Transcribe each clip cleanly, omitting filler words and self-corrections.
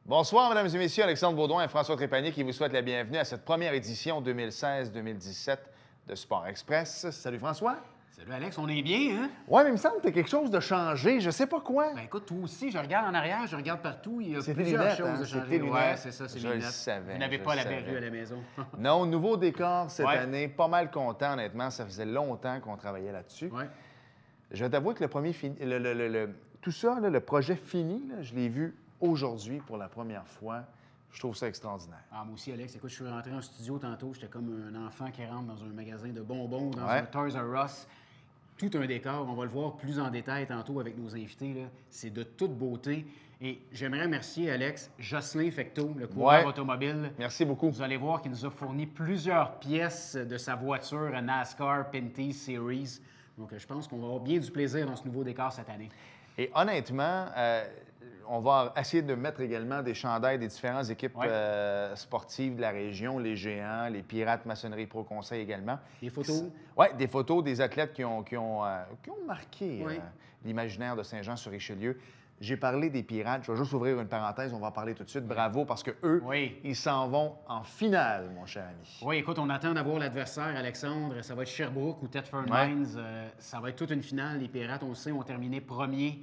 Bonsoir, mesdames et messieurs. Alexandre Baudouin et François Trépanier qui vous souhaitent la bienvenue à cette première édition 2016-2017 de Sport Express. Salut François. Salut Alex, on est bien, hein? Oui, mais il me semble que tu as quelque chose de changé. Je sais pas quoi. Ben écoute, toi aussi, je regarde en arrière, je regarde partout, il y a C'est tes plusieurs lunettes, choses hein? de C'est changer. tes lunettes. Ouais, c'est ça, c'est Je mes le lunettes. savais, Vous n'avez je pas la le belle savais. vue à la maison. Non, nouveau décor cette Ouais. année. Pas mal content, honnêtement. Ça faisait longtemps qu'on travaillait là-dessus. Ouais. Je vais t'avouer que le premier tout ça, là, le projet fini, là, je l'ai vu aujourd'hui pour la première fois. Je trouve ça extraordinaire. Ah, moi aussi, Alex, écoute, je suis rentré en studio tantôt, j'étais comme un enfant qui rentre dans un magasin de bonbons, dans Ouais. un Toys R Us. Tout un décor, on va le voir plus en détail tantôt avec nos invités, là. C'est de toute beauté. Et j'aimerais remercier, Alex, Jocelyn Fecteau, le coureur Ouais. automobile. Merci beaucoup. Vous allez voir qu'il nous a fourni plusieurs pièces de sa voiture NASCAR Pinty Series. Donc, je pense qu'on va avoir bien du plaisir dans ce nouveau décor cette année. Et honnêtement, on va essayer de mettre également des chandails des différentes équipes Ouais. sportives de la région, les Géants, les Pirates, Maçonnerie Pro Conseil également. Des photos? Oui, des photos des athlètes qui ont marqué Oui. l'imaginaire de Saint-Jean-sur-Richelieu. J'ai parlé des Pirates. Je vais juste ouvrir une parenthèse, on va en parler tout de suite. Bravo, parce que eux, Oui. ils s'en vont en finale, mon cher ami. Oui, écoute, on attend d'avoir l'adversaire, Alexandre. Ça va être Sherbrooke ou Thetford Ouais. Mines. Ça va être toute une finale. Les Pirates, on le sait, ont terminé premier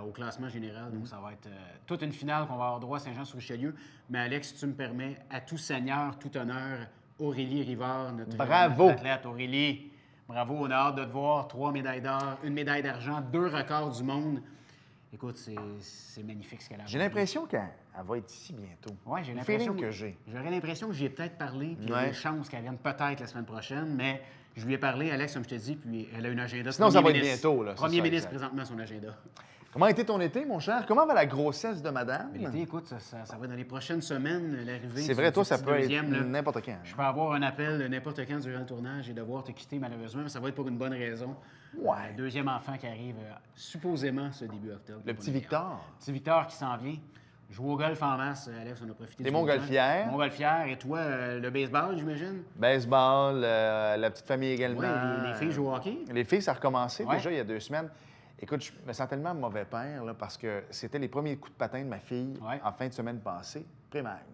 au classement général. Donc, ça va être toute une finale qu'on va avoir droit à Saint-Jean-sur-Richelieu. Mais Alex, si tu me permets, à tout seigneur, tout honneur, Aurélie Rivard, notre Bravo. athlète. Aurélie, bravo. On a hâte de te voir. 3 médailles d'or, 1 médaille d'argent, 2 records du monde. Écoute, c'est magnifique ce qu'elle a. J'ai l'impression qu'elle va être ici bientôt. Oui, j'ai Le l'impression feeling que j'ai. J'aurais l'impression que j'y ai peut-être parlé, puis il y a Ouais. des chances qu'elle vienne peut-être la semaine prochaine, mais je lui ai parlé, Alex, comme je te dis, puis elle a un agenda. Sinon, Premier ça va être ministre. bientôt, là, c'est Premier ça, ministre, exact. présentement, son agenda. Comment a été ton été, mon cher? Comment va la grossesse de madame? Mais l'été, écoute, ça va dans les prochaines semaines, l'arrivée. C'est vrai, toi, ça petit peut deuxième, être là. n'importe quand. Je peux avoir un appel n'importe quand durant le tournage et devoir te quitter, malheureusement, mais ça va être pour une bonne raison. Ouais. Deuxième enfant qui arrive, supposément, ce début octobre. Le petit Victor. Petit Victor qui s'en vient. Joue au golf en masse, Alex, on a profité T'es du beau temps. montgolfière. Montgolfière. Et toi, le baseball, j'imagine? Baseball, la petite famille également. Oui, les filles jouent au hockey. Les filles, ça a recommencé Ouais. déjà il y a 2 semaines. Écoute, je me sens tellement mauvais père là, parce que c'était les premiers coups de patin de ma fille Ouais. en fin de semaine passée, primaire.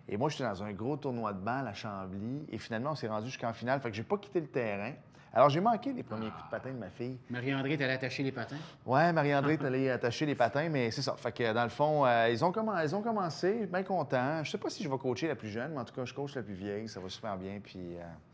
Et moi, j'étais dans un gros tournoi de balle à Chambly et finalement, on s'est rendu jusqu'en finale. Fait que j'ai pas quitté le terrain. Alors, j'ai manqué les premiers coups de patin de ma fille. Marie-André, t'allais attacher les patins? Ouais, Marie-André est allée attacher les patins, mais c'est ça. Fait que dans le fond, ils ont commencé, je suis bien content. Je sais pas si je vais coacher la plus jeune, mais en tout cas, je coach la plus vieille, ça va super bien. Puis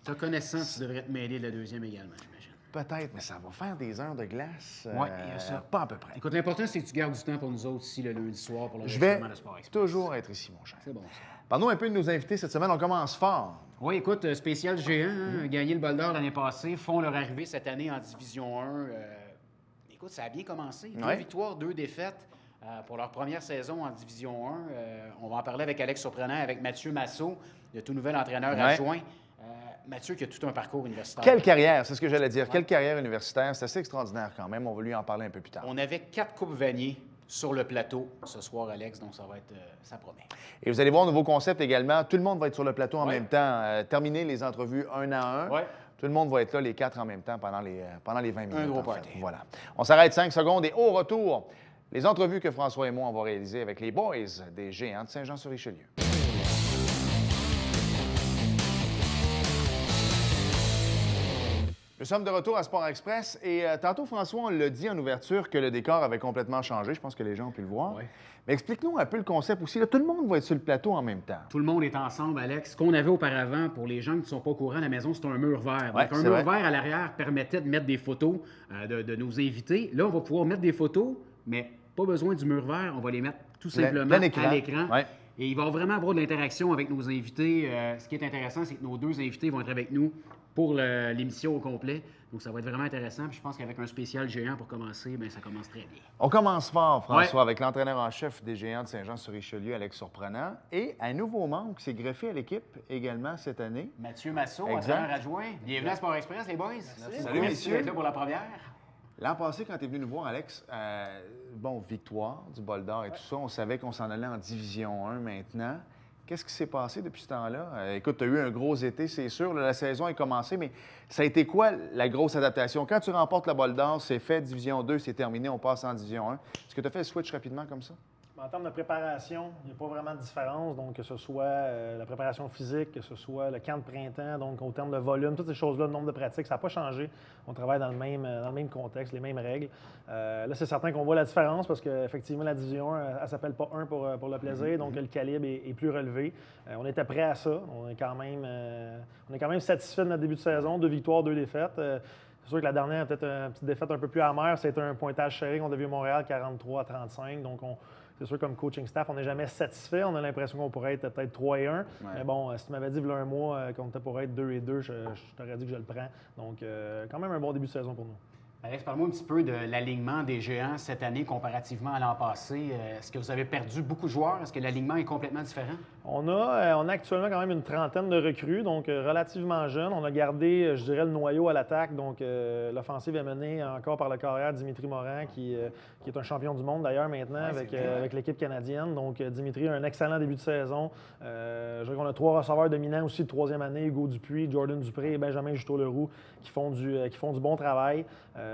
Te connaissant, tu devrais te mêler de la deuxième également, j'imagine. peut-être, mais ça va faire des heures de glace. Ouais, il y a ça. Pas à peu près. Écoute, l'important, c'est que tu gardes du temps pour nous autres ici le lundi soir pour le Je vais enregistrement de Sport Express. toujours être ici, mon cher. C'est bon, ça. Parle-nous un peu de nos invités cette semaine. On commence fort. Oui, écoute, spécial géant, hein, gagné le bol d'or l'année passée, font leur arrivée cette année en Division 1. Écoute, ça a bien commencé. 2 Ouais. victoires, 2 défaites pour leur première saison en Division 1. On va en parler avec Alex Surprenant, avec Mathieu Massot, le tout nouvel entraîneur Ouais. adjoint. Mathieu qui a tout un parcours universitaire. Quelle carrière, c'est ce que j'allais dire. Quelle carrière universitaire. C'est assez extraordinaire quand même. On va lui en parler un peu plus tard. On avait 4 coupes Vanier sur le plateau ce soir, Alex, donc ça va être... ça promet. Et vous allez voir un nouveau concept également. Tout le monde va être sur le plateau en Ouais. même temps. Terminer les entrevues un à un. Ouais. Tout le monde va être là, les 4 en même temps, pendant les 20 minutes. gros en fait. party. Voilà. On s'arrête 5 secondes et au retour, les entrevues que François et moi, on va réaliser avec les boys des Géants de Saint-Jean-sur-Richelieu. Nous sommes de retour à Sport Express et tantôt, François, on l'a dit en ouverture que le décor avait complètement changé. Je pense que les gens ont pu le voir. Ouais. Mais explique-nous un peu le concept aussi. Là, tout le monde va être sur le plateau en même temps. Tout le monde est ensemble, Alex. Ce qu'on avait auparavant, pour les gens qui ne sont pas au courant à la maison, c'est un mur vert. Ouais, Donc, un c'est mur vrai. vert à l'arrière permettait de mettre des photos de nos invités. Là, on va pouvoir mettre des photos, mais pas besoin du mur vert. On va les mettre tout simplement plein écran. à l'écran. Ouais. Et il va vraiment avoir de l'interaction avec nos invités. Ce qui est intéressant, c'est que nos 2 invités vont être avec nous pour l'émission au complet. Donc, ça va être vraiment intéressant. Puis je pense qu'avec un spécial géant pour commencer, bien, ça commence très bien. On commence fort, François, Ouais. avec l'entraîneur en chef des Géants de Saint-Jean-sur-Richelieu, Alex Surprenant, et un nouveau membre qui s'est greffé à l'équipe également cette année. Mathieu Massot, Exact. entraîneur adjoint. Bienvenue à Sport Express, les boys. Salut, messieurs. d'être là pour la première. L'an passé, quand tu es venu nous voir, Alex, victoire du bol d'or et tout ça, on savait qu'on s'en allait en Division 1 maintenant. Qu'est-ce qui s'est passé depuis ce temps-là? Écoute, tu as eu un gros été, c'est sûr. Là, la saison est commencée, mais ça a été quoi la grosse adaptation? Quand tu remportes le bol d'or, c'est fait, Division 2, c'est terminé, on passe en Division 1. Est-ce que tu as fait le switch rapidement comme ça? En termes de préparation, il n'y a pas vraiment de différence. Donc, que ce soit la préparation physique, que ce soit le camp de printemps, donc au terme de volume, toutes ces choses-là, le nombre de pratiques, ça n'a pas changé. On travaille dans le même contexte, les mêmes règles. Là, c'est certain qu'on voit la différence parce qu'effectivement, la Division 1, elle ne s'appelle pas 1 pour le plaisir, donc le calibre est plus relevé. On était prêt à ça. On est quand même satisfait de notre début de saison. 2 victoires, 2 défaites. C'est sûr que la dernière, peut-être une petite défaite un peu plus amère, c'était un pointage serré contre le Vieux-Montréal, 43-35. Donc, c'est sûr, comme coaching staff, on n'est jamais satisfait. On a l'impression qu'on pourrait être peut-être 3-1. Ouais. Mais bon, si tu m'avais dit il y a un mois qu'on était pour être 2-2, je t'aurais dit que je le prends. Donc, quand même un bon début de saison pour nous. Alex, parle-moi un petit peu de l'alignement des Géants cette année comparativement à l'an passé. Est-ce que vous avez perdu beaucoup de joueurs? Est-ce que l'alignement est complètement différent? On a actuellement quand même une trentaine de recrues, donc relativement jeunes. On a gardé, je dirais, le noyau à l'attaque. Donc, l'offensive est menée encore par le carrière Dimitri Morin, qui est un champion du monde d'ailleurs maintenant avec l'équipe canadienne. Donc, Dimitri a un excellent début de saison. Je dirais qu'on a 3 receveurs dominants aussi de 3e année, Hugo Dupuis, Jordan Dupré et Benjamin Juteau-Leroux, qui font du bon travail.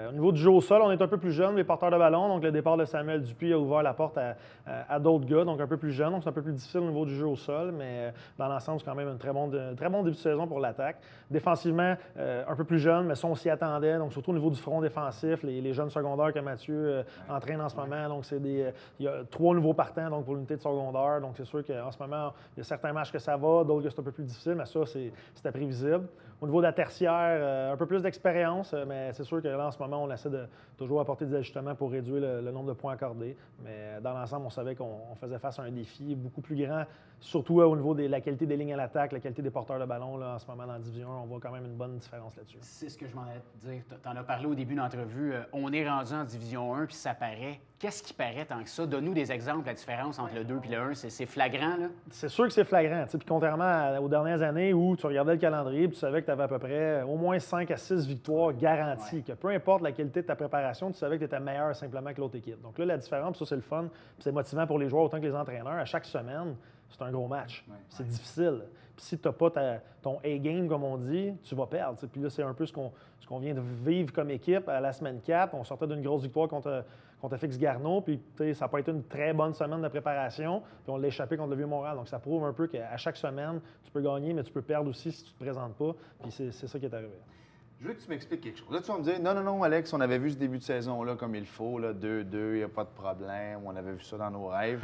Au niveau du jeu au sol, on est un peu plus jeune, les porteurs de ballon. Donc, le départ de Samuel Dupuis a ouvert la porte à d'autres gars, donc un peu plus jeunes. Donc, c'est un peu plus difficile au niveau du jeu au sol, mais dans l'ensemble, c'est quand même un très bon début de saison pour l'attaque. Défensivement, un peu plus jeune, mais ça, on s'y attendait. Donc, surtout au niveau du front défensif, les jeunes secondaires que Mathieu entraîne en ce moment. Donc, il y a 3 nouveaux partants donc, pour l'unité de secondaire. Donc, c'est sûr qu'en ce moment, il y a certains matchs que ça va, d'autres que c'est un peu plus difficile, mais ça, c'était prévisible. Au niveau de la tertiaire, un peu plus d'expérience, mais c'est sûr que là, en ce moment, on essaie de toujours apporter des ajustements pour réduire le nombre de points accordés. Mais dans l'ensemble, on savait qu'on faisait face à un défi beaucoup plus grand, surtout au niveau de la qualité des lignes à l'attaque, la qualité des porteurs de ballon. Là, en ce moment, dans la Division 1, on voit quand même une bonne différence là-dessus. C'est ce que je m'en allais te dire. Tu en as parlé au début de l'entrevue. On est rendu en Division 1, puis ça paraît. Qu'est-ce qui paraît tant que ça? Donne-nous des exemples, la différence entre le 2 et le 1. C'est flagrant, là? C'est sûr que c'est flagrant. Puis contrairement aux dernières années où tu regardais le calendrier et tu savais que tu avais à peu près au moins 5 à 6 victoires garanties, ouais. Que peu importe la qualité de ta préparation, tu savais que tu étais meilleur simplement que l'autre équipe. Donc là, la différence, ça, c'est le fun. Puis c'est motivant pour les joueurs autant que les entraîneurs. À chaque semaine, c'est un gros match. Ouais. C'est difficile. Puis si tu n'as pas ton A-game, comme on dit, tu vas perdre. Puis là, c'est un peu ce qu'on vient de vivre comme équipe à la semaine 4. On sortait d'une grosse victoire contre FX Garneau, puis ça n'a pas été une très bonne semaine de préparation, puis on l'a échappé contre le Vieux-Montréal. Donc ça prouve un peu qu'à chaque semaine, tu peux gagner, mais tu peux perdre aussi si tu ne te présentes pas. Puis c'est ça qui est arrivé. Je veux que tu m'expliques quelque chose. Là, tu vas me dire, non, Alex, on avait vu ce début de saison-là comme il faut, 2-2, il n'y a pas de problème, on avait vu ça dans nos rêves.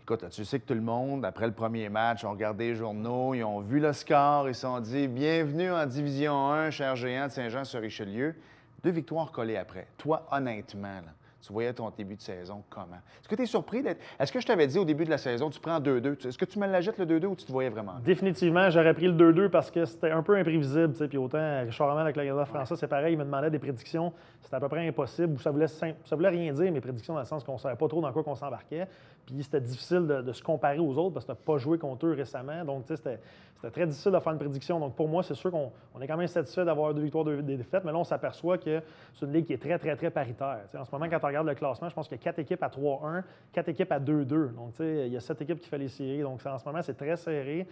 Écoute, là, tu sais que tout le monde, après le premier match, ont regardé les journaux, ils ont vu le score, ils se sont dit « Bienvenue en Division 1, cher géant de Saint-Jean-sur-Richelieu ». 2 victoires collées après. Toi, honnêtement, là, tu voyais ton début de saison comment? Est-ce que tu es surpris d'être... Est-ce que je t'avais dit au début de la saison, tu prends 2-2? Est-ce que tu me l'achètes le 2-2 ou tu te voyais vraiment? Définitivement, j'aurais pris le 2-2 parce que c'était un peu imprévisible. Puis autant Richard Hamel avec le Canada français, c'est pareil, il me demandait des prédictions. C'était à peu près impossible. Ça voulait rien dire, mes prédictions, dans le sens qu'on ne savait pas trop dans quoi on s'embarquait. Puis c'était difficile de se comparer aux autres parce que tu n'as pas joué contre eux récemment. Donc, tu sais, c'était très difficile de faire une prédiction. Donc, pour moi, c'est sûr qu'on est quand même satisfait d'avoir 2 victoires, 2 défaites. Mais là, on s'aperçoit que c'est une ligue qui est très, très, très paritaire. T'sais, en ce moment, quand tu regardes le classement, je pense qu'il y a 4 équipes à 3-1, 4 équipes à 2-2. Donc, tu sais, il y a 7 équipes qui font les séries. Donc, en ce moment, c'est très serré.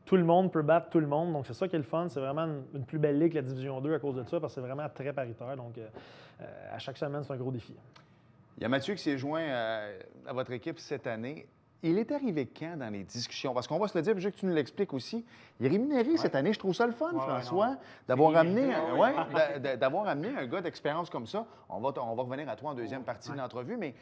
Tout le monde peut battre tout le monde. Donc, c'est ça qui est le fun. C'est vraiment une plus belle ligue que la Division 2 à cause de ça, parce que c'est vraiment très paritaire. Donc, à chaque semaine, c'est un gros défi. Il y a Mathieu qui s'est joint à votre équipe cette année. Il est arrivé quand dans les discussions? Parce qu'on va se le dire, puis je veux que tu nous l'expliques aussi. Il est rémunéré cette année. Je trouve ça le fun, François, d'avoir amené un gars d'expérience comme ça. On va revenir à toi en deuxième partie de l'entrevue, mais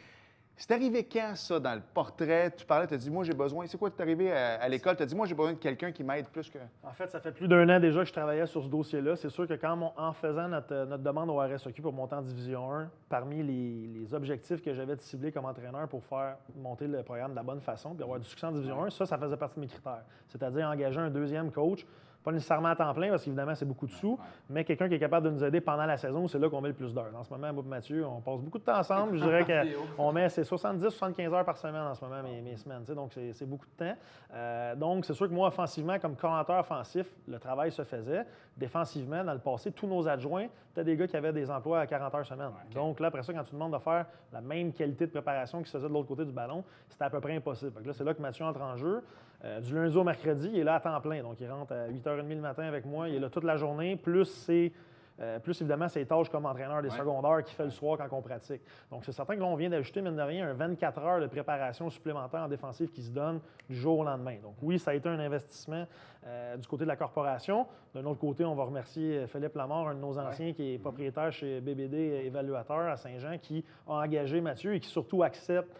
c'est arrivé quand, ça, dans le portrait? Tu parlais, tu as dit, moi, j'ai besoin... C'est quoi, tu es arrivé à l'école, tu as dit, moi, j'ai besoin de quelqu'un qui m'aide plus que... En fait, ça fait plus d'1 an déjà que je travaillais sur ce dossier-là. C'est sûr que en faisant notre demande au RSEQ pour monter en Division 1, parmi les objectifs que j'avais ciblés comme entraîneur pour faire monter le programme de la bonne façon puis avoir du succès en Division 1, ça faisait partie de mes critères. C'est-à-dire engager un deuxième coach, pas nécessairement à temps plein, parce qu'évidemment, c'est beaucoup de sous, mais quelqu'un qui est capable de nous aider pendant la saison, c'est là qu'on met le plus d'heures. En ce moment, moi et Mathieu, on passe beaucoup de temps ensemble. Je dirais qu'on met 70-75 heures par semaine en ce moment, mes semaines. Donc, c'est beaucoup de temps. Donc, c'est sûr que moi, offensivement, comme coordonnateur offensif, le travail se faisait. Défensivement, dans le passé, tous nos adjoints, c'était des gars qui avaient des emplois à 40 heures semaine. Okay. Donc, là, après ça, quand tu demandes de faire la même qualité de préparation qui se faisait de l'autre côté du ballon, c'était à peu près impossible. Donc là, c'est là que Mathieu entre en jeu. Du lundi au mercredi, il est là à temps plein. Donc, il rentre à 8h30 le matin avec moi. Il est là toute la journée. Plus, c'est plus évidemment ses tâches comme entraîneur des secondaires qu'il fait le soir quand on pratique. Donc, c'est certain que là, on vient d'ajouter, mine de rien, un 24 heures de préparation supplémentaire en défensive qui se donne du jour au lendemain. Donc, oui, ça a été un investissement du côté de la corporation. D'un autre côté, on va remercier Philippe Lamar, un de nos anciens qui est propriétaire chez BBD Évaluateur à Saint-Jean, qui a engagé Mathieu et qui surtout accepte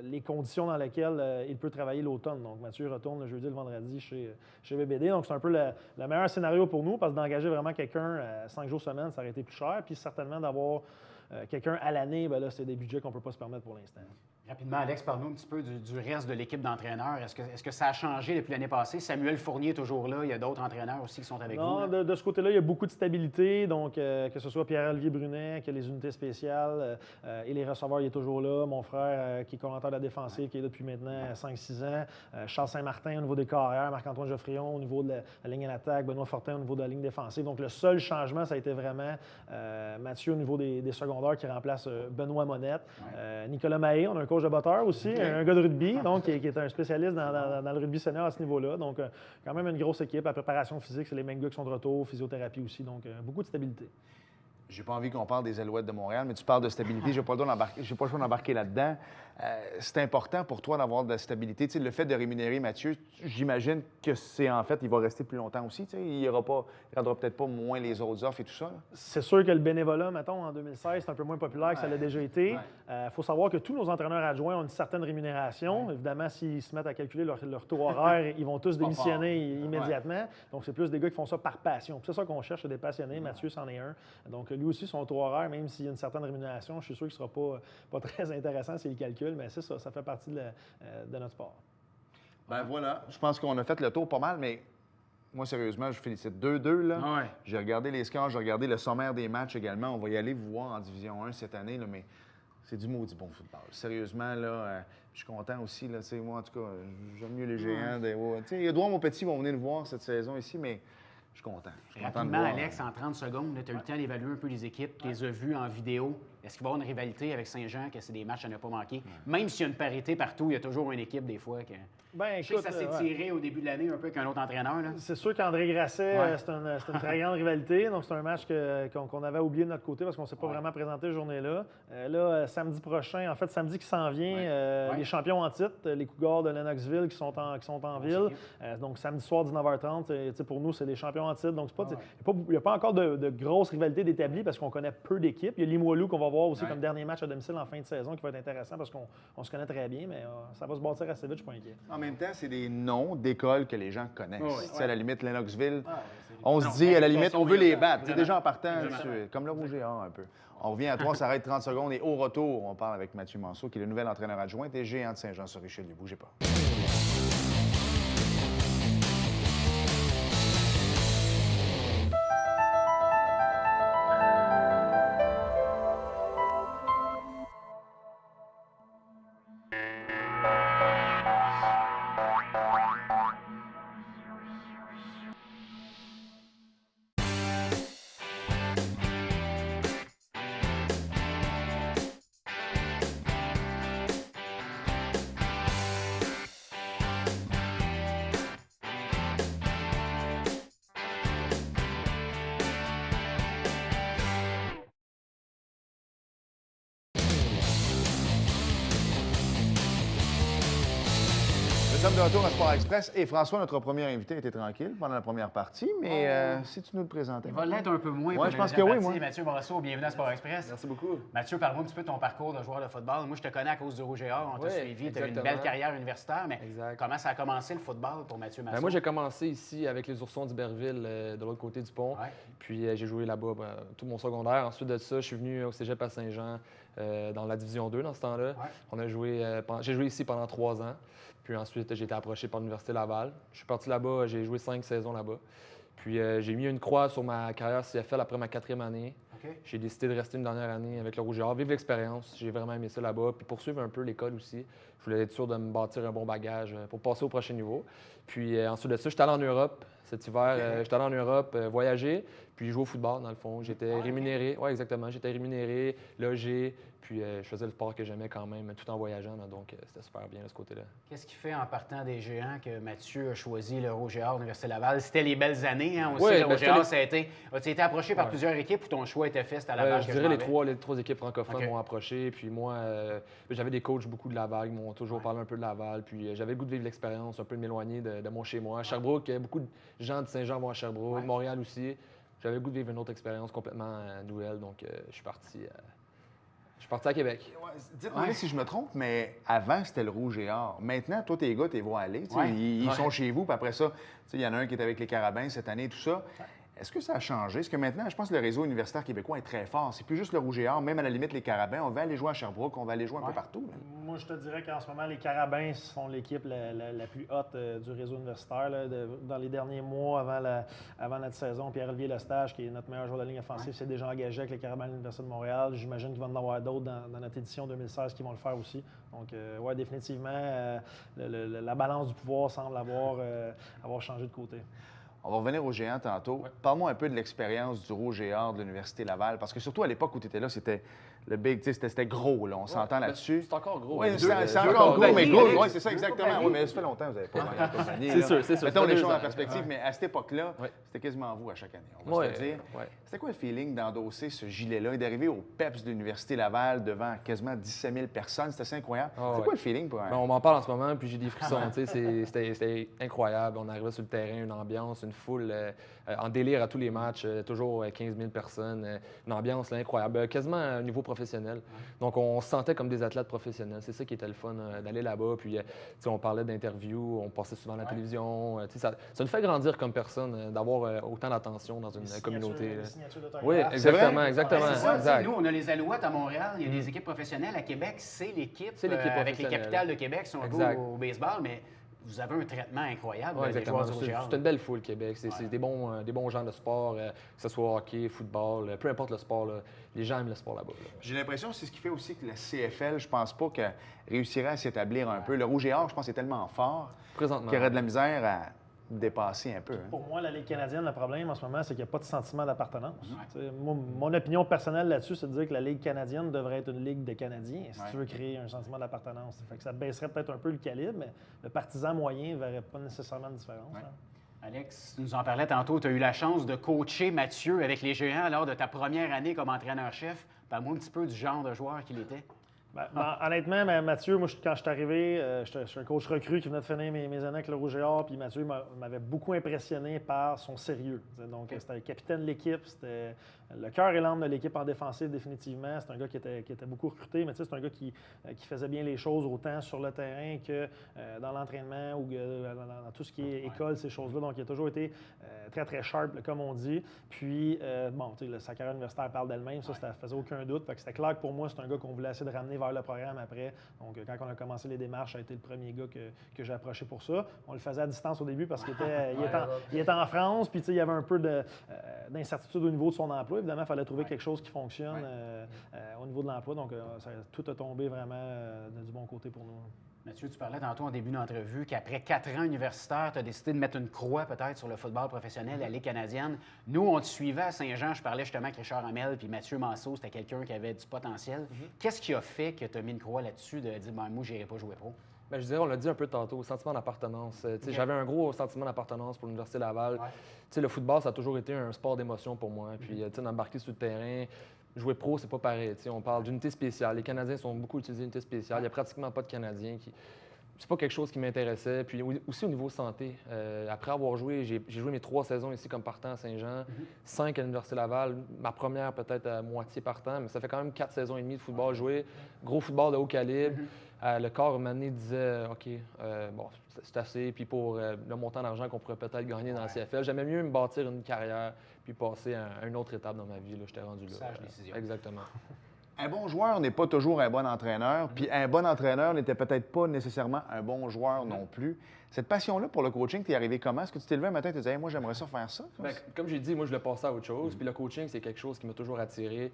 les conditions dans lesquelles il peut travailler l'automne. Donc, Mathieu retourne le jeudi et le vendredi chez BBD. Donc, c'est un peu le meilleur scénario pour nous parce que d'engager vraiment quelqu'un 5 jours semaine, ça aurait été plus cher. Puis, certainement, d'avoir quelqu'un à l'année, bien là, c'est des budgets qu'on ne peut pas se permettre pour l'instant. Rapidement, Alex, parle-nous un petit peu du reste de l'équipe d'entraîneurs. Est-ce que ça a changé depuis l'année passée? Samuel Fournier est toujours là. Il y a d'autres entraîneurs aussi qui sont avec vous. Non, de ce côté-là, il y a beaucoup de stabilité. Donc, que ce soit Pierre-Olivier Brunet, qui a les unités spéciales, et les receveurs, il est toujours là. Mon frère, qui est commentateur de la défensive, qui est là depuis maintenant 5-6 ans. Charles Saint-Martin au niveau des carrières, Marc-Antoine Geoffrion au niveau de la ligne à l'attaque, Benoît Fortin au niveau de la ligne défensive. Donc, le seul changement, ça a été vraiment Mathieu au niveau des secondaires qui remplace Benoît Monette. Nicolas Mahé, on a un coach de batteur aussi, un gars de rugby, donc, qui est un spécialiste dans le rugby senior à ce niveau-là. Donc, quand même une grosse équipe. La préparation physique, c'est les mêmes gars qui sont de retour, physiothérapie aussi. Donc, beaucoup de stabilité. J'ai pas envie qu'on parle des Alouettes de Montréal, mais tu parles de stabilité. J'ai pas le choix d'embarquer là-dedans. C'est important pour toi d'avoir de la stabilité. Tu sais, le fait de rémunérer Mathieu, j'imagine que c'est en fait, il va rester plus longtemps aussi. Tu sais, il rendra peut-être pas moins les autres offres et tout ça. C'est sûr que le bénévolat, mettons, en 2016, c'est un peu moins populaire que ça l'a déjà été. Il faut savoir que tous nos entraîneurs adjoints ont une certaine rémunération. Évidemment, s'ils se mettent à calculer leur taux horaire, ils vont tous démissionner immédiatement. Donc, c'est plus des gars qui font ça par passion. Puis c'est ça qu'on cherche, c'est des passionnés. Mathieu, c'en est un. Donc, lui aussi, son taux horaire, même s'il y a une certaine rémunération, je suis sûr qu'il ne sera pas très intéressant s'il calcule, mais c'est ça, ça fait partie de notre sport. Ben voilà, je pense qu'on a fait le tour pas mal, mais moi, sérieusement, je félicite 2-2. Là. J'ai regardé les scores, j'ai regardé le sommaire des matchs également. On va y aller vous voir en Division 1 cette année, là, mais c'est du maudit bon football. Sérieusement, là, je suis content aussi. Là, moi, en tout cas, j'aime mieux les géants. Édouard, mon petit, vont venir nous voir cette saison ici, mais je suis content. Rapidement, Alex, en 30 secondes, tu as eu le temps d'évaluer un peu les équipes, tu les as vues en vidéo. Est-ce qu'il va y avoir une rivalité avec Saint-Jean, que c'est des matchs à ne pas manquer? Même s'il y a une parité partout, il y a toujours une équipe des fois. Je sais que ça s'est tiré au début de l'année un peu qu'un autre entraîneur. C'est sûr qu'André Grasset, c'est une très grande rivalité. Donc, c'est un match qu'on avait oublié de notre côté parce qu'on ne s'est pas vraiment présenté cette journée-là. Là, samedi prochain, en fait, samedi qui s'en vient, les champions en titre, les Cougars de Lennoxville qui sont en ville. Donc, samedi soir, 19h30, pour nous, c'est les champions en titre. Donc, il n'y a pas encore de grosses rivalités d'établis parce qu'on connaît peu d'équipes. Il y a Limoilou qu'on va voir aussi comme dernier match à domicile en fin de saison qui va être intéressant parce qu'on se connaît très bien, mais ça va se bâtir assez vite, je ne suis pas inquiet. En même temps, c'est des noms d'écoles que les gens connaissent. À la limite, Lennoxville, on se dit, à la limite, on veut les battre. C'est déjà en partant, comme le Rouge et Or un peu. On revient à toi, on s'arrête 30 secondes et au retour, on parle avec Mathieu Manceau, qui est le nouvel entraîneur adjoint des Géants de Saint-Jean-sur-Richelieu. Bougez pas. Nous sommes de retour à Sport Express et François, notre premier invité, était tranquille pendant la première partie, mais si tu nous le présentais. Il va l'être un peu moins. Oui, je pense que oui, moi. Mathieu Manceau, bienvenue à Sport Express. Merci beaucoup. Mathieu, parle-moi un petit peu de ton parcours de joueur de football. Moi, je te connais à cause du Rouge et Or. On t'a suivi, tu as eu une belle carrière universitaire, mais comment ça a commencé le football pour Mathieu Manceau? Moi, j'ai commencé ici avec les Oursons d'Iberville, de l'autre côté du pont. Puis j'ai joué là-bas tout mon secondaire. Ensuite de ça, je suis venu au cégep à Saint-Jean, dans la Division 2 dans ce temps-là. J'ai joué ici pendant 3 ans. Puis ensuite, j'ai été approché par l'Université Laval. Je suis parti là-bas, j'ai joué 5 saisons là-bas. Puis j'ai mis une croix sur ma carrière CFL après ma 4e année. J'ai décidé de rester une dernière année avec le Rouge et Or, vivre l'expérience. J'ai vraiment aimé ça là-bas. Puis poursuivre un peu l'école aussi. Je voulais être sûr de me bâtir un bon bagage pour passer au prochain niveau. Puis ensuite de ça, j'étais allé en Europe cet hiver. J'étais allé en Europe voyager, puis jouer au football dans le fond. J'étais rémunéré. Oui, exactement. J'étais rémunéré, logé. Puis je faisais le sport que j'aimais quand même, tout en voyageant. Là, donc c'était super bien de ce côté-là. Qu'est-ce qui fait en partant des Géants que Mathieu a choisi le Rouge et Or de l'Université Laval? C'était les belles années aussi. Oui, le Rouge et Or, ça a été. As-tu été approché par plusieurs équipes ou ton choix était fait? C'était à Laval je dirais les trois équipes francophones m'ont approché. Puis moi, j'avais des coachs beaucoup de Laval qui m'ont toujours parlé un peu de Laval. Puis j'avais le goût de vivre l'expérience, un peu de m'éloigner de mon chez-moi. À Sherbrooke, beaucoup de gens de Saint-Jean vont à Sherbrooke, Montréal aussi. J'avais le goût de vivre une autre expérience complètement nouvelle. Donc je suis parti. Je suis parti à Québec. Ouais, dites-moi si je me trompe, mais avant, c'était le Rouge et Or. Maintenant, toi, tes gars, tu les vois aller. Ils sont chez vous, puis après ça, il y en a un qui est avec les Carabins cette année, tout ça. Est-ce que ça a changé? Est-ce que maintenant, je pense que le réseau universitaire québécois est très fort. C'est plus juste le Rouge et Or, même à la limite les Carabins. On va aller jouer à Sherbrooke, on va aller jouer un peu partout. Là. Moi, je te dirais qu'en ce moment, les Carabins sont l'équipe la plus haute du réseau universitaire. Là. Dans les derniers mois, avant notre saison, Pierre-Olivier Lestage, qui est notre meilleur joueur de la ligne offensive, s'est déjà engagé avec les Carabins de l'Université de Montréal. J'imagine qu'il va en avoir d'autres dans notre édition 2016 qui vont le faire aussi. Donc, oui, définitivement, la balance du pouvoir semble avoir changé de côté. On va revenir aux Géants tantôt. Ouais. Parle-moi un peu de l'expérience du Rouge et Or de l'Université Laval, parce que surtout à l'époque où tu étais là, c'était le big, c'était gros, là, on s'entend là-dessus. C'est encore gros. Oui, c'est encore gros, mais gros, oui, c'est ça exactement. Oui, mais ça fait longtemps que vous n'avez pas gagné. C'est sûr. Mettons les choses en perspective, mais à cette époque-là, c'était quasiment vous à chaque année, on va se le dire. C'était quoi le feeling d'endosser ce gilet-là et d'arriver au PEPS de l'Université Laval devant quasiment 17 000 personnes? C'était assez incroyable. C'était quoi le feeling pour un... On m'en parle en ce moment, puis j'ai des frissons. C'était incroyable. On arrivait sur le terrain, une ambiance, une foule en délire à tous les matchs, toujours 15 000 personnes, une ambiance là, incroyable, quasiment à un niveau professionnel. Donc, on se sentait comme des athlètes professionnels. C'est ça qui était le fun, d'aller là-bas. Puis, on parlait d'interviews, on passait souvent à la télévision. Ça nous fait grandir comme personne, d'avoir autant d'attention dans une communauté. Oui, exactement. C'est ça, exact. Nous, on a les Alouettes à Montréal, il y a des équipes professionnelles. À Québec, c'est l'équipe avec les capitales de Québec, si on veut, au baseball, mais vous avez un traitement incroyable. Exactement. C'est une belle foule, Québec. C'est des bons gens de sport, que ce soit hockey, football, peu importe le sport. Là, les gens aiment le sport là-bas. Là. J'ai l'impression que c'est ce qui fait aussi que la CFL, je pense pas qu'elle réussirait à s'établir un peu. Le Rouge et Or, je pense, est tellement fort qu'il y aurait de la misère à dépasser un peu. Hein. Pour moi, la Ligue canadienne, le problème en ce moment, c'est qu'il n'y a pas de sentiment d'appartenance. Mon opinion personnelle là-dessus, c'est de dire que la Ligue canadienne devrait être une ligue de Canadiens si tu veux créer un sentiment d'appartenance. Fait que ça baisserait peut-être un peu le calibre, mais le partisan moyen ne verrait pas nécessairement de différence. Hein. Alex, tu nous en parlais tantôt, tu as eu la chance de coacher Mathieu avec les Géants lors de ta première année comme entraîneur-chef. Parle-moi un petit peu du genre de joueur qu'il était. Honnêtement, Mathieu, moi, quand je suis arrivé, je suis un coach recru qui venait de finir mes années avec le Rouge et Or, puis Mathieu m'avait beaucoup impressionné par son sérieux. Donc, c'était le capitaine de l'équipe, c'était le cœur et l'âme de l'équipe en défensive, définitivement. C'est un gars qui était beaucoup recruté, mais c'est un gars qui faisait bien les choses autant sur le terrain que dans l'entraînement ou dans tout ce qui est école, ces choses-là. Donc, il a toujours été très, très sharp, comme on dit. Puis, sa carrière universitaire parle d'elle-même, ça ne faisait aucun doute. Fait que c'était clair que pour moi, c'est un gars qu'on voulait essayer de ramener vers le programme après. Donc, quand on a commencé les démarches, ça a été le premier gars que j'ai approché pour ça. On le faisait à distance au début parce qu'il était en France, puis il y avait un peu d'incertitude au niveau de son emploi. Évidemment, il fallait trouver quelque chose qui fonctionne au niveau de l'emploi. Donc, tout a tombé vraiment du bon côté pour nous. Mathieu, tu parlais tantôt en début d'entrevue qu'après 4 ans universitaires, tu as décidé de mettre une croix peut-être sur le football professionnel, la Ligue canadienne. Nous, on te suivait à Saint-Jean. Je parlais justement avec Richard Hamel puis Mathieu Manceau, c'était quelqu'un qui avait du potentiel. Qu'est-ce qui a fait que tu as mis une croix là-dessus de dire moi, je n'irai pas jouer pro? Bien, je dirais, on l'a dit un peu tantôt, sentiment d'appartenance. J'avais un gros sentiment d'appartenance pour l'Université Laval. Le football, ça a toujours été un sport d'émotion pour moi. Puis, d'embarquer sur le terrain, jouer pro, c'est pas pareil. On parle d'unité spéciale. Les Canadiens sont beaucoup utilisés unité spéciale. Il n'y a pratiquement pas de Canadiens qui... C'est pas quelque chose qui m'intéressait. Puis aussi au niveau santé. Après avoir joué, j'ai joué mes 3 saisons ici comme partant à Saint-Jean, 5 à l'Université Laval. Ma première peut-être à moitié partant, mais ça fait quand même 4 saisons et demie de football joué. Gros football de haut calibre. Le corps, un moment donné, disait « OK, bon, c'est assez. » Puis pour le montant d'argent qu'on pourrait peut-être gagner dans la CFL, j'aimais mieux me bâtir une carrière puis passer à une autre étape dans ma vie. J'étais rendu là. Sage décision. Exactement. un bon joueur n'est pas toujours un bon entraîneur, puis un bon entraîneur n'était peut-être pas nécessairement un bon joueur non plus. Cette passion-là pour le coaching, t'es arrivé comment? Est-ce que tu t'es levé un matin et tu disais hey, « moi, j'aimerais ça faire ça? » Comme j'ai dit, moi, je voulais passer à autre chose. Puis le coaching, c'est quelque chose qui m'a toujours attiré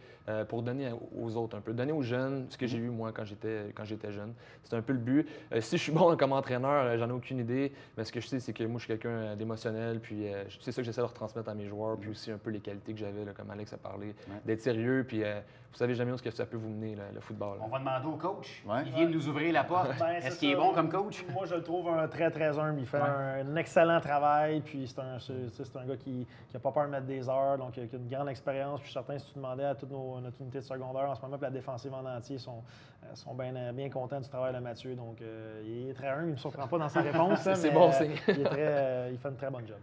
pour donner aux autres un peu. Donner aux jeunes ce que j'ai eu, moi, quand j'étais jeune. C'est un peu le but. Si je suis bon comme entraîneur, j'en ai aucune idée. Mais ce que je sais, c'est que moi, je suis quelqu'un d'émotionnel. Puis c'est ça que j'essaie de retransmettre à mes joueurs. Puis aussi un peu les qualités que j'avais, comme Alex a parlé. D'être sérieux. Puis vous savez jamais où ce que ça peut vous mener, le football. On va demander au coach. Ouais. Il vient de nous ouvrir la porte. Est-ce qu'il est bon comme coach? Moi, je le trouve un très humble. Il fait un excellent travail. Puis c'est un gars qui n'a pas peur de mettre des heures. Donc, qui a une grande expérience. Puis certains, si tu demandais à toute notre unité de secondaire en ce moment, puis la défensive en entier sont bien contents du travail de Mathieu. Donc, il est très humble. Il ne me surprend pas dans sa réponse. Là, c'est mais, bon signe. il fait une très bonne job.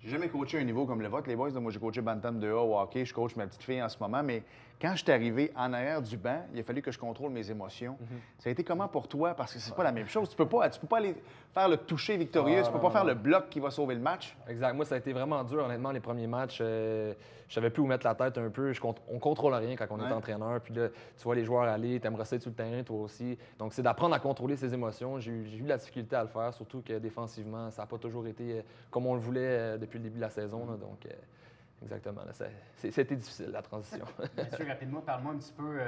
J'ai jamais coaché à un niveau comme le vôtre, les boys. Moi, j'ai coaché Bantam 2A au hockey. Je coach ma petite fille en ce moment. Mais quand je suis arrivé en arrière du banc, il a fallu que je contrôle mes émotions. Ça a été comment pour toi? Parce que c'est pas la même chose. Tu peux pas aller faire le toucher victorieux. Tu peux pas faire le bloc qui va sauver le match. Exact. Moi, ça a été vraiment dur, honnêtement, les premiers matchs. Je savais plus où mettre la tête un peu. On contrôle rien quand on est entraîneur. Puis là, tu vois les joueurs aller, t'aimerais ça sur le terrain, toi aussi. Donc, c'est d'apprendre à contrôler ses émotions. J'ai eu de la difficulté à le faire, surtout que défensivement, ça n'a pas toujours été comme on le voulait depuis le début de la saison. Là. Donc, exactement. C'était difficile, la transition. Mathieu, rapidement, parle-moi un petit peu.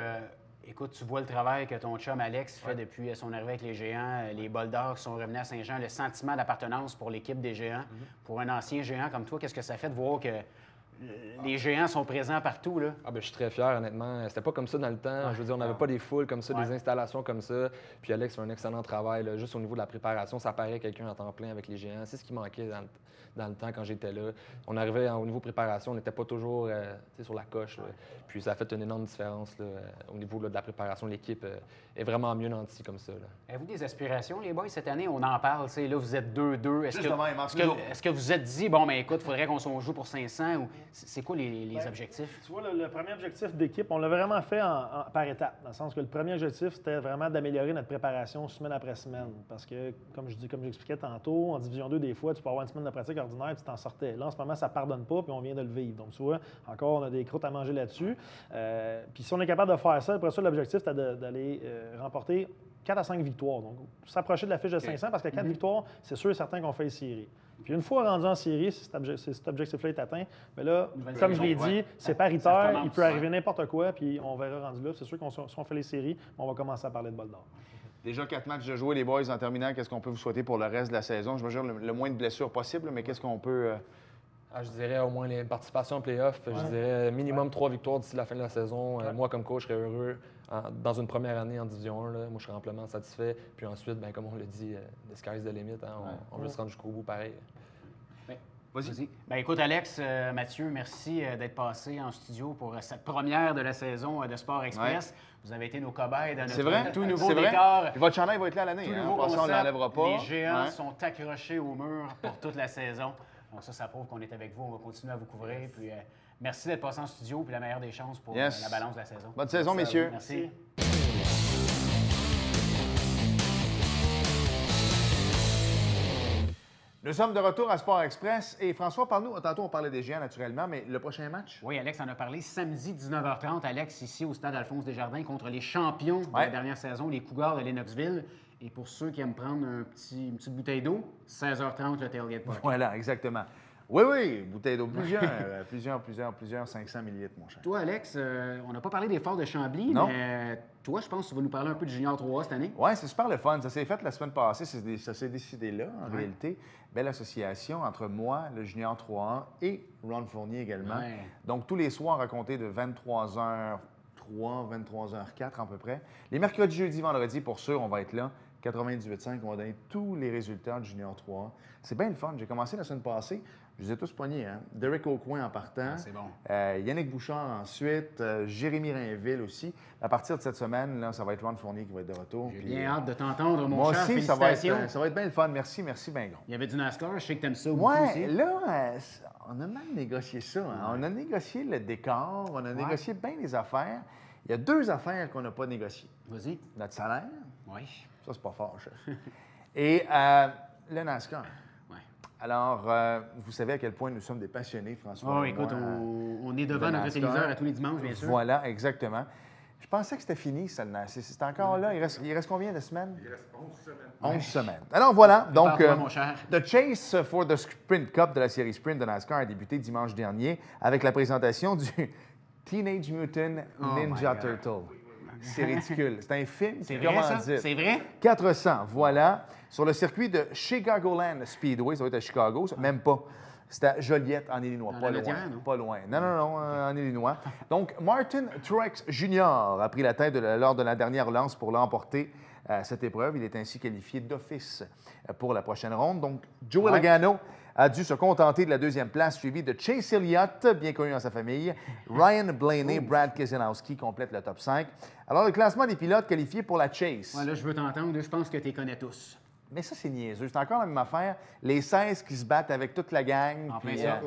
Écoute, tu vois le travail que ton chum Alex fait depuis son arrivée avec les Géants, les Boldars qui sont revenus à Saint-Jean, le sentiment d'appartenance pour l'équipe des Géants. Pour un ancien Géant comme toi, qu'est-ce que ça fait de voir que les Géants sont présents partout, là? Je suis très fier, honnêtement. C'était pas comme ça dans le temps. Je veux dire, on n'avait pas des foules comme ça, des installations comme ça. Puis Alex fait un excellent travail, là. Juste au niveau de la préparation. Ça paraît quelqu'un à temps plein avec les Géants. C'est ce qui manquait dans le temps quand j'étais là. On arrivait au niveau préparation, on n'était pas toujours sur la coche. Là. Puis ça a fait une énorme différence là, au niveau là, de la préparation. L'équipe est vraiment mieux nantie comme ça. Avez-vous des aspirations, les boys, cette année? On en parle, tu sais, là, vous êtes 2-2. Est-ce que vous êtes dit, bon, mais écoute, il faudrait qu'on joue pour 500? Ou c'est quoi les objectifs? Tu vois, le premier objectif d'équipe, on l'a vraiment fait par étapes. Dans le sens que le premier objectif, c'était vraiment d'améliorer notre préparation semaine après semaine. Parce que, comme j'expliquais tantôt, en Division 2, des fois, tu peux avoir une semaine de pratique ordinaire et tu t'en sortais. Là, en ce moment, ça ne pardonne pas puis on vient de le vivre. Donc, tu vois, encore, on a des croûtes à manger là-dessus. Puis si on est capable de faire ça, après ça, l'objectif, c'était d'aller remporter 4 à 5 victoires. Donc, s'approcher de la fiche de 500 parce que 4 victoires, c'est sûr et certain qu'on fait les séries. Puis une fois rendu en série, si cet objectif-là est atteint, bien là, comme je l'ai dit, c'est paritaire, il peut arriver n'importe quoi, puis on verra rendu là. C'est sûr qu'on si on fait les séries, on va commencer à parler de bol d'or. Déjà 4 matchs de jouer, les boys. En terminant, qu'est-ce qu'on peut vous souhaiter pour le reste de la saison? Je mesure le moins de blessures possible, mais qu'est-ce qu'on peut... Je dirais au moins les participations en play-off. Je dirais minimum 3 victoires d'ici la fin de la saison. Moi, comme coach, je serais heureux. Dans une première année en Division 1, là, moi, je serais amplement satisfait. Puis ensuite, bien, comme on l'a dit, the sky's the limit. Hein, on veut se rendre jusqu'au bout pareil. Vas-y. Bien, écoute, Alex, Mathieu, merci d'être passé en studio pour cette première de la saison de Sport Express. Vous avez été nos cobayes dans notre tout nouveau décor. Et votre chandail va être là à l'année. Tout nouveau concept. On ne l'enlèvera pas. Les Géants sont accrochés au mur pour toute la saison. Donc ça prouve qu'on est avec vous. On va continuer à vous couvrir. Puis, merci d'être passé en studio. Puis la meilleure des chances pour la balance de la saison. Bonne saison, messieurs. Merci. Nous sommes de retour à Sport Express. Et François, parle-nous. Tantôt, on parlait des Géants, naturellement, mais le prochain match? Oui, Alex en a parlé. Samedi, 19h30, Alex, ici au stade Alphonse Desjardins, contre les champions de la dernière saison, les Cougars de Lennoxville. Et pour ceux qui aiment prendre une petite bouteille d'eau, 16h30, le tailgate party. Voilà, exactement. Oui, bouteille d'eau. Plusieurs 500 millilitres, mon cher. Toi, Alex, on n'a pas parlé des Forts de Chambly, mais toi, je pense que tu vas nous parler un peu du Junior 3A cette année. Oui, c'est super le fun. Ça s'est fait la semaine passée. Ça s'est décidé là, en réalité. Belle association entre moi, le Junior 3A et Ron Fournier également. Ouais. Donc, tous les soirs, à compter de 23h03, 23h04 à peu près. Les mercredis, jeudis, vendredis, pour sûr, on va être là. 98.5, on va donner tous les résultats du Junior 3A. C'est bien le fun. J'ai commencé la semaine passée. Je les ai tous poignés. Hein? Derek Aucoin en partant. C'est bon. Yannick Bouchard ensuite. Jérémy Rainville aussi. À partir de cette semaine, là, ça va être Ron Fournier qui va être de retour. J'ai bien hâte de t'entendre, mon moi cher. Moi aussi, ça va être bien le fun. Merci, ben gros. Il y avait du NASCAR. Je sais que tu aimes ça beaucoup aussi. Là, on a mal négocié ça. Hein? On a négocié le décor. On a négocié bien les affaires. Il y a 2 affaires qu'on n'a pas négociées. Vas-y. Notre salaire. Oui. Ça, c'est pas fort, chef. Et le NASCAR. Oui. Alors, vous savez à quel point nous sommes des passionnés, François. Oh, écoute, on est devant notre téléviseur à tous les dimanches, bien sûr. Voilà, exactement. Je pensais que c'était fini, ça. C'est encore là. Il reste combien de semaines? Il reste 11 semaines. 11 semaines. Alors voilà, donc Prépare-toi, mon cher. The Chase for the Sprint Cup de la série Sprint de NASCAR a débuté dimanche dernier avec la présentation du Teenage Mutant Ninja Turtle. C'est ridicule. C'est un film C'est qui vrai, ça? commandite. C'est vrai? 400, voilà. Sur le circuit de Chicagoland Speedway, ça va être à Chicago, ça, même pas. C'était à Joliette, en Illinois. Dans Pas la loin. Lautière, non? Pas loin. Non, en Illinois. Donc, Martin Truex Jr. a pris la tête lors de la dernière relance pour l'emporter cette épreuve. Il est ainsi qualifié d'office pour la prochaine ronde. Donc, Joey Logano a dû se contenter de la deuxième place, suivi de Chase Elliott, bien connu dans sa famille. Ryan Blaney, Brad Keselowski complètent le top 5. Alors, le classement des pilotes qualifiés pour la Chase. Ouais, là, je veux t'entendre. Je pense que tu les connais tous. Mais ça, c'est niaiseux. C'est encore la même affaire. Les 16 qui se battent avec toute la gang. En puis, plein ça.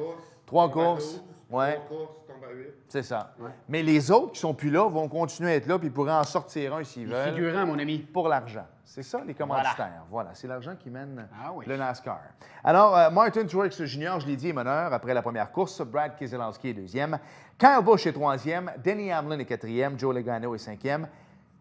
trois tombe à courses. 12, Ouais. 3 courses, tombe à 8. C'est ça. Mais les autres qui sont plus là vont continuer à être là, puis ils pourraient en sortir un s'ils veulent. Figurant, mon ami. Pour l'argent. C'est ça, les commanditaires. Voilà, c'est l'argent qui mène Ah oui. le NASCAR. Alors, Martin Truex Jr., je l'ai dit, est meneur après la première course. Brad Keselowski est deuxième. Kyle Busch est troisième. Denny Hamlin est quatrième. Joe Logano est cinquième.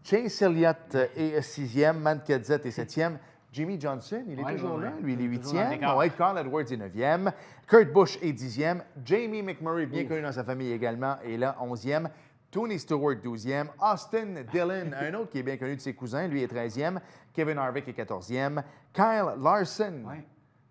Chase Elliott est sixième. Matt Kenseth est septième. Jimmy Johnson, il est toujours là. Lui, il est huitième. Carl Edwards est neuvième. Kurt Busch est dixième. Jamie McMurray, bien connu dans sa famille également, est là, onzième. Tony Stewart, 12e. Austin Dillon, un autre qui est bien connu de ses cousins, lui est 13e. Kevin Harvick est 14e. Kyle Larson.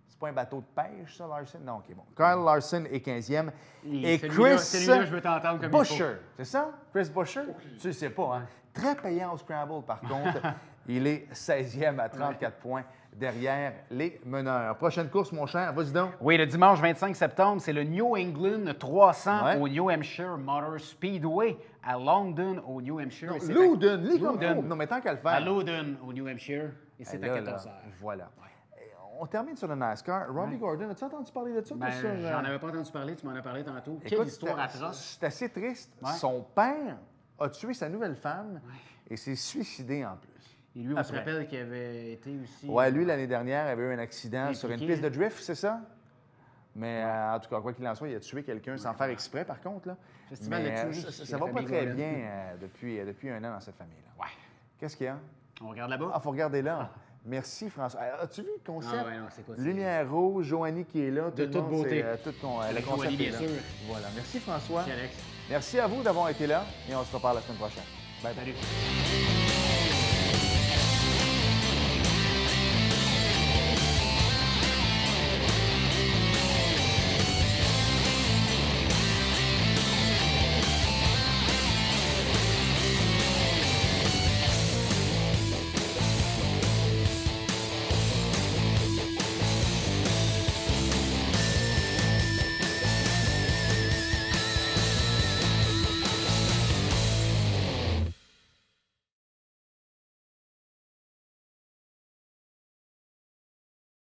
C'est pas un bateau de pêche, ça, Larson? Non, OK, bon. Kyle Larson est 15e. Et Chris Celui-là, je veux t'entendre comme Buescher. C'est ça? Chris Buescher? Tu ne sais pas, hein? Très payant au Scrabble, par contre. Il est 16e à 34 points derrière les meneurs. Prochaine course, mon cher, vas-y donc. Oui, le dimanche 25 septembre, c'est le New England 300 au New Hampshire Motor Speedway à Loudon, au New Hampshire. Loudon. Non, mais tant qu'à le faire. À Loudon, au New Hampshire. Et c'est à 14h. Voilà. On termine sur le NASCAR. Robbie Gordon, as-tu entendu parler de ça? Ben, j'en avais pas entendu parler, tu m'en as parlé tantôt. Écoute, quelle histoire atroce. C'est assez triste. Ouais. Son père a tué sa nouvelle femme et s'est suicidé en plus. Et lui, on se rappelle qu'il avait été aussi... Ouais, lui, l'année dernière, avait eu un accident sur une impliqué, piste de drift, c'est ça? Mais en tout cas, quoi qu'il en soit, il a tué quelqu'un sans faire exprès, par contre. Là. Festival Mais de tuerie, ça va pas très bien depuis un an dans cette famille-là. Ouais. Qu'est-ce qu'il y a? On regarde là-bas? Ah, il faut regarder là. Merci, François. As-tu vu le concept? Ah ouais, non, c'est quoi, c'est- Lumière rouge, Joanie qui est là. De tout le toute monde, beauté. c'est, le Avec concept Joanie, est bien là. sûr. Voilà. Merci, François. Merci, Alex. Merci à vous d'avoir été là et on se reparle la semaine prochaine. Bye bye. Salut.